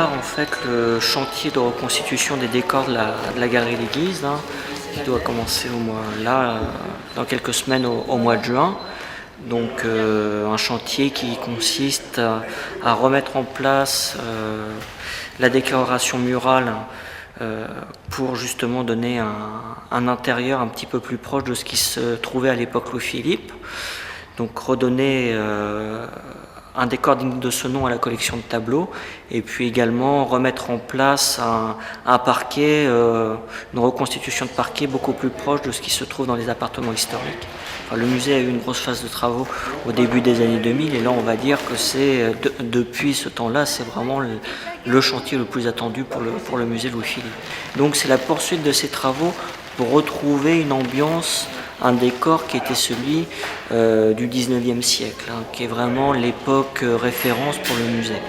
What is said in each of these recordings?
prépare en fait le chantier de reconstitution des décors de la Galerie des Guises, hein, qui doit commencer dans quelques semaines au mois de juin. Donc un chantier qui consiste à remettre en place la décoration murale pour justement donner un intérieur un petit peu plus proche de ce qui se trouvait à l'époque Louis-Philippe. Donc redonner un décor digne de ce nom à la collection de tableaux, et puis également remettre en place un parquet, une reconstitution de parquet beaucoup plus proche de ce qui se trouve dans les appartements historiques. Enfin, le musée a eu une grosse phase de travaux au début des années 2000, et là on va dire que c'est depuis ce temps-là, c'est vraiment le chantier le plus attendu pour le musée Louis-Philippe. Donc c'est la poursuite de ces travaux pour retrouver une ambiance, un décor qui était celui du 19e siècle, hein, qui est vraiment l'époque référence pour le musée.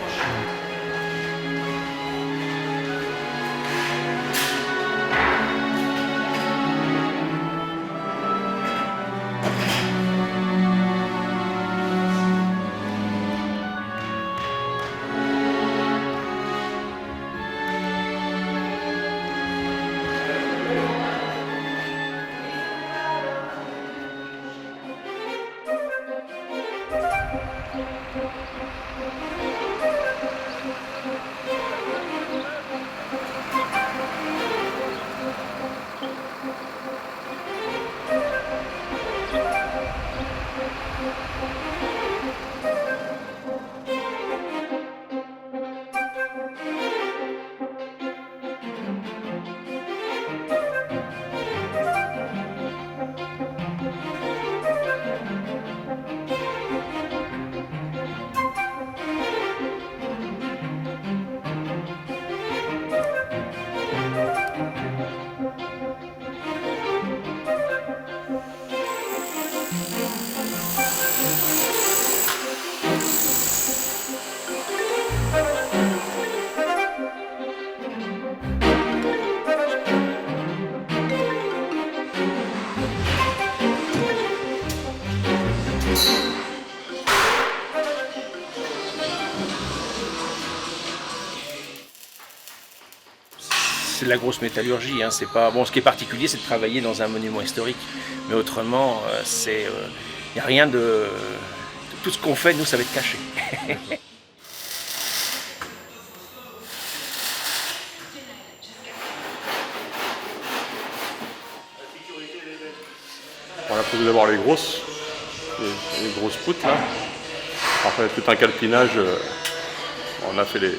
C'est de la grosse métallurgie, hein. C'est pas bon. Ce qui est particulier, c'est de travailler dans un monument historique, mais autrement, y a rien de tout ce qu'on fait. Nous, ça va être caché. On a posé d'abord les grosses poutres là. Après tout un calpinage, on a fait les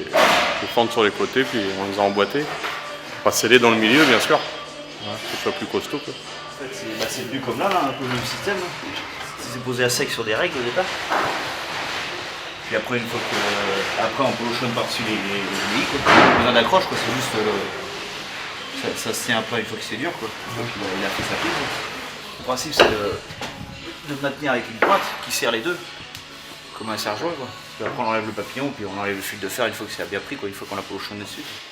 fentes sur les côtés, puis on les a emboîtées. Pas scellées dans le milieu bien sûr, que ce soit plus costaud, quoi. En fait, c'est venu comme là, un peu le même système. C'est posé à sec sur des règles au départ. Puis après, une fois que. Après, on polochonne par-dessus les billes, quoi. Pas besoin d'accroche, quoi. C'est juste. Ça se tient après une fois que c'est dur, quoi. Donc il a fait sa prise. Le principe, c'est de maintenir avec une pointe qui serre les deux, comme un serre-joint, quoi. Puis après, on enlève le papillon, puis on enlève le fil de fer une fois que ça a bien pris, quoi. Une fois qu'on a polochonné dessus, quoi.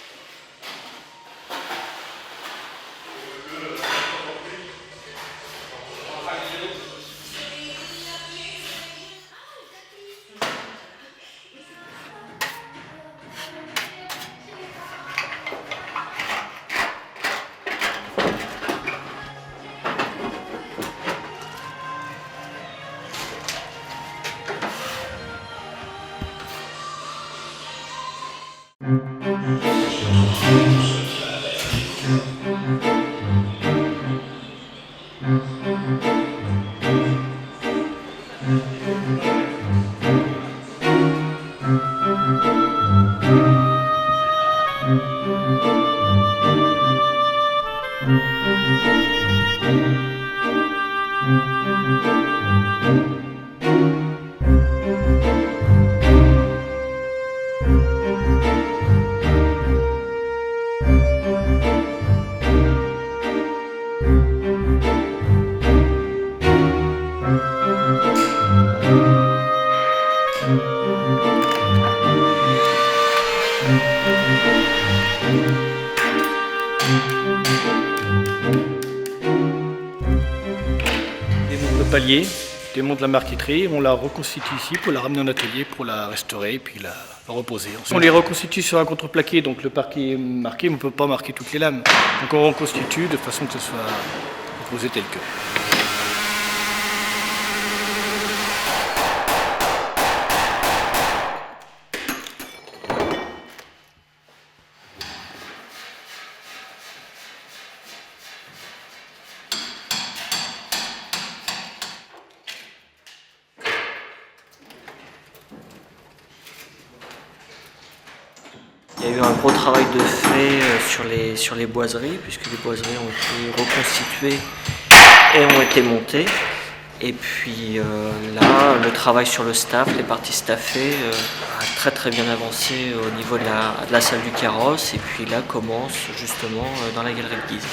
Le palier, démonte la marqueterie, on la reconstitue ici pour la ramener en atelier, pour la restaurer et puis la reposer. On les reconstitue sur un contreplaqué, donc le parquet est marqué, mais on ne peut pas marquer toutes les lames. Donc on reconstitue de façon que ce soit reposé tel que. Il y a eu un gros travail de fait sur les boiseries, puisque les boiseries ont été reconstituées et ont été montées. Et puis là, le travail sur le staff, les parties staffées, a très bien avancé au niveau de la salle du carrosse. Et puis là commence justement dans la galerie de Guise.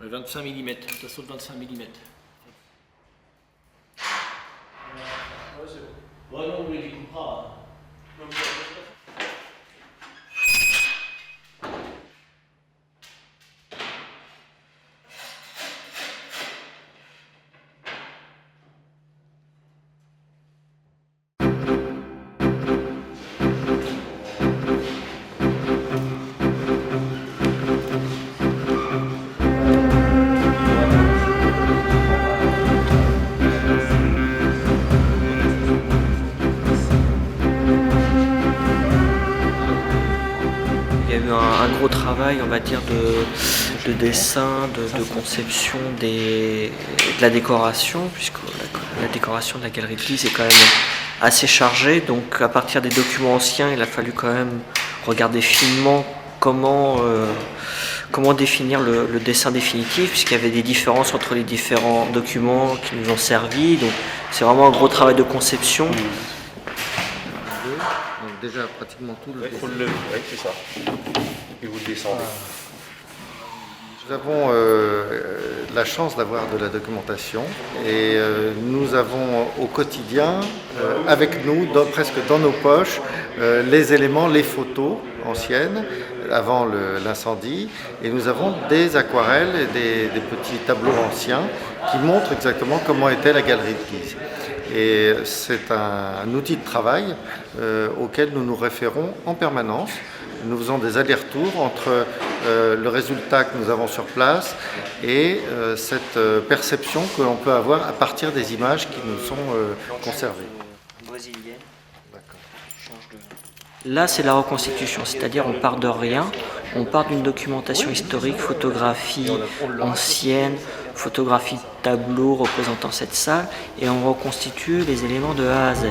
Le 25 mm, un tasseau de 25 mm. Ouais, non, on les découpera. Il y a eu un gros travail, on va dire, de dessin, de conception de la décoration, puisque la décoration de la galerie de Guise est quand même assez chargée. Donc à partir des documents anciens, il a fallu quand même regarder finement comment définir le dessin définitif, puisqu'il y avait des différences entre les différents documents qui nous ont servi. Donc c'est vraiment un gros travail de conception. Donc déjà pratiquement tout le dessin. Oui, c'est ça. Et vous le descendez. Nous avons la chance d'avoir de la documentation et nous avons au quotidien avec nous, presque dans nos poches, les éléments, les photos anciennes avant l'incendie, et nous avons des aquarelles et des petits tableaux anciens qui montrent exactement comment était la galerie de Guise. Et c'est un outil de travail auquel nous nous référons en permanence. Nous faisons des allers-retours entre le résultat que nous avons sur place et cette perception que l'on peut avoir à partir des images qui nous sont conservées. Là, c'est la reconstitution, c'est-à-dire on part de rien, on part d'une documentation historique, photographie ancienne, photographie de tableau représentant cette salle, et on reconstitue les éléments de A à Z.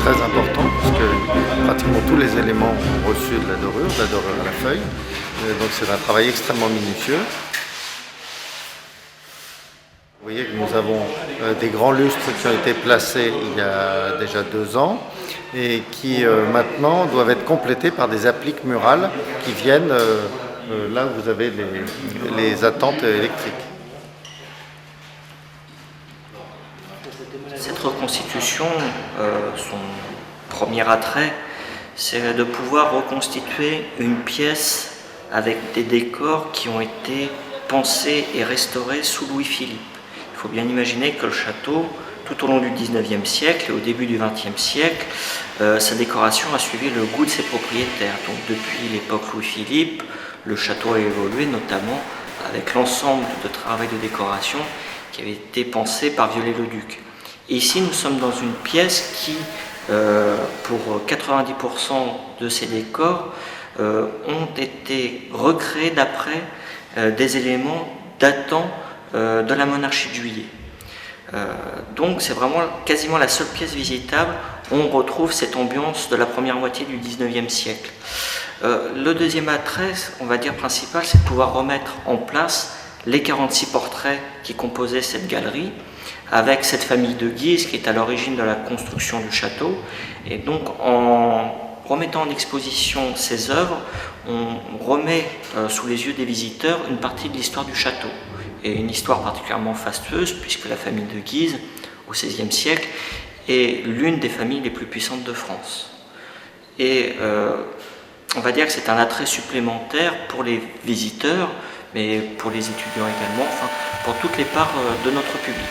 Très important parce que pratiquement tous les éléments ont reçu de la dorure à la feuille. Donc c'est un travail extrêmement minutieux. voyez que nous avons des grands lustres qui ont été placés il y a déjà 2 ans et qui maintenant doivent être complétés par des appliques murales qui viennent là où vous avez les attentes électriques. Cette reconstitution, son premier attrait, c'est de pouvoir reconstituer une pièce avec des décors qui ont été pensés et restaurés sous Louis-Philippe. Il faut bien imaginer que le château, tout au long du XIXe siècle et au début du XXe siècle, sa décoration a suivi le goût de ses propriétaires. Donc depuis l'époque Louis-Philippe, le château a évolué notamment avec l'ensemble de travail de décoration qui avait été pensé par Viollet-le-Duc. Et ici, nous sommes dans une pièce qui, pour 90% de ces décors, ont été recréés d'après des éléments datant de la monarchie de Juillet. Donc c'est vraiment quasiment la seule pièce visitable où on retrouve cette ambiance de la première moitié du XIXe siècle. Le deuxième attrait, on va dire principal, c'est de pouvoir remettre en place les 46 portraits qui composaient cette galerie, avec cette famille de Guise qui est à l'origine de la construction du château. Et donc en remettant en exposition ces œuvres, on remet sous les yeux des visiteurs une partie de l'histoire du château. Et une histoire particulièrement fastueuse, puisque la famille de Guise, au XVIe siècle, est l'une des familles les plus puissantes de France. Et on va dire que c'est un attrait supplémentaire pour les visiteurs, mais pour les étudiants également, enfin pour toutes les parts de notre public.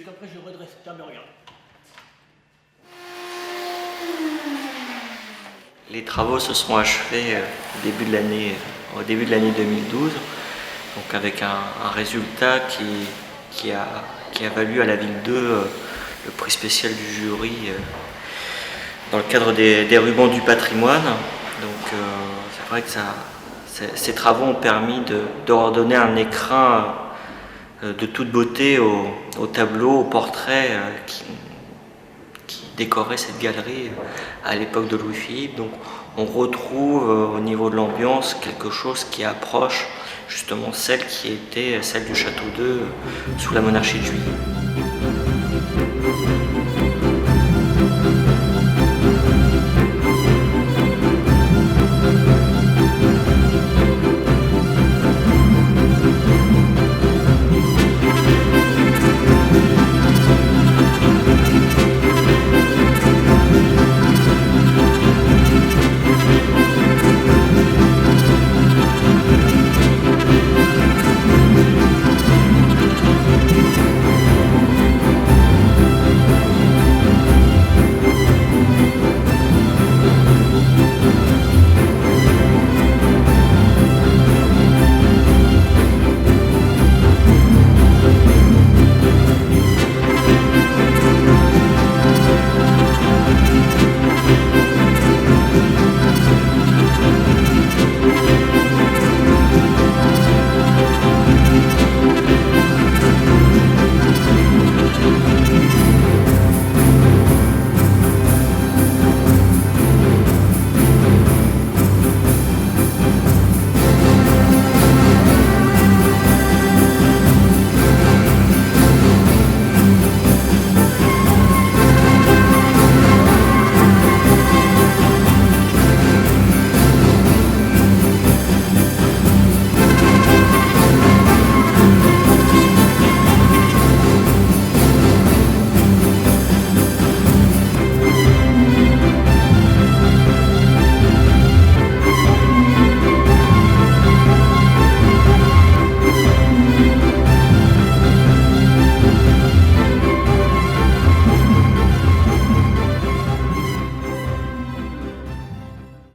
Après je redresse, tiens mais regarde. Les travaux se seront achevés au début de l'année 2012, donc avec un résultat qui a valu à la ville 2 le prix spécial du jury dans le cadre des rubans du patrimoine. Donc c'est vrai que ces travaux ont permis de redonner un écrin de toute beauté au tableau, au portrait qui décorait cette galerie à l'époque de Louis-Philippe. Donc on retrouve au niveau de l'ambiance quelque chose qui approche justement celle qui était celle du château d'Eu sous la monarchie de Juillet.